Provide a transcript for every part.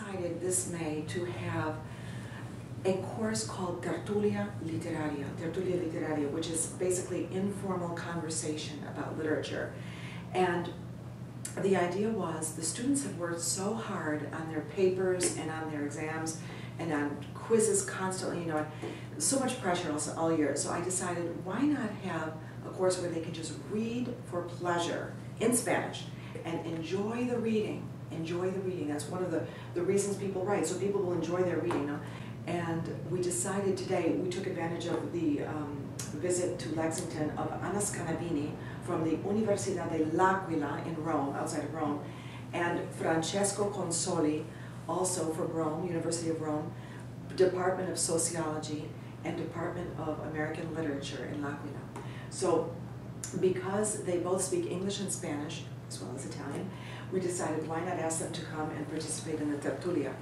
decided this May to have a course called Tertulia Literaria, which is basically informal conversation about literature. And the idea was the students had worked so hard on their papers and on their exams and on quizzes constantly, you know, so much pressure all year. So I decided, why not have a course where they can just read for pleasure in Spanish and enjoy the reading. Enjoy the reading. That's one of the reasons people write, so people will enjoy their reading. You know? And we decided today, we took advantage of the visit to Lexington of Anna Scanavini from the Universidad de L'Aquila in Rome, outside of Rome, and Francesco Consoli, also from Rome, University of Rome, Department of Sociology, and Department of American Literature in L'Aquila. So because they both speak English and Spanish, as well as Italian, we decided why not ask them to come and participate in the tertulia.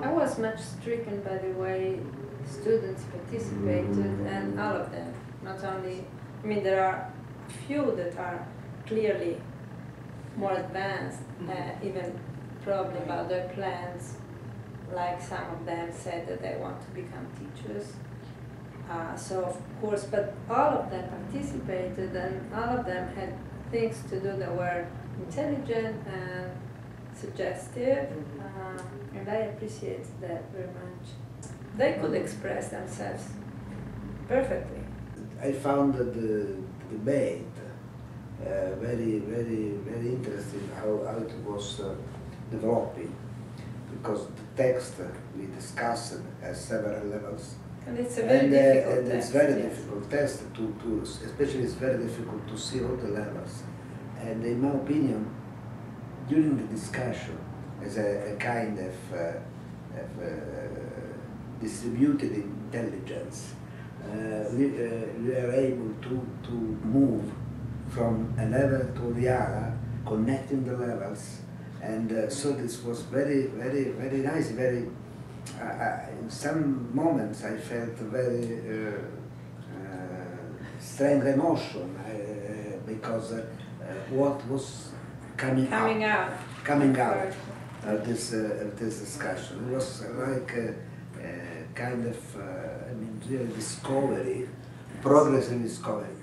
I was much stricken by the way students participated, and all of them, not only, I mean, there are few that are clearly more advanced, even probably about their plans, like some of them said that they want to become teachers. So of course, but all of them participated, and all of them had things to do that were intelligent and suggestive, and I appreciate that very much. They could express themselves perfectly. I found the debate very interesting, how it was developing, because the text we discussed has several levels. And it's a very difficult and text. It's very yes. difficult text especially it's very difficult to see all the levels. And in my opinion, during the discussion, as a kind of distributed intelligence, we are able to move from a level to the other, connecting the levels, and so this was very nice. In some moments I felt very strange emotion because what was coming out of this discussion. It was like a kind of real discovery, progressive discovery.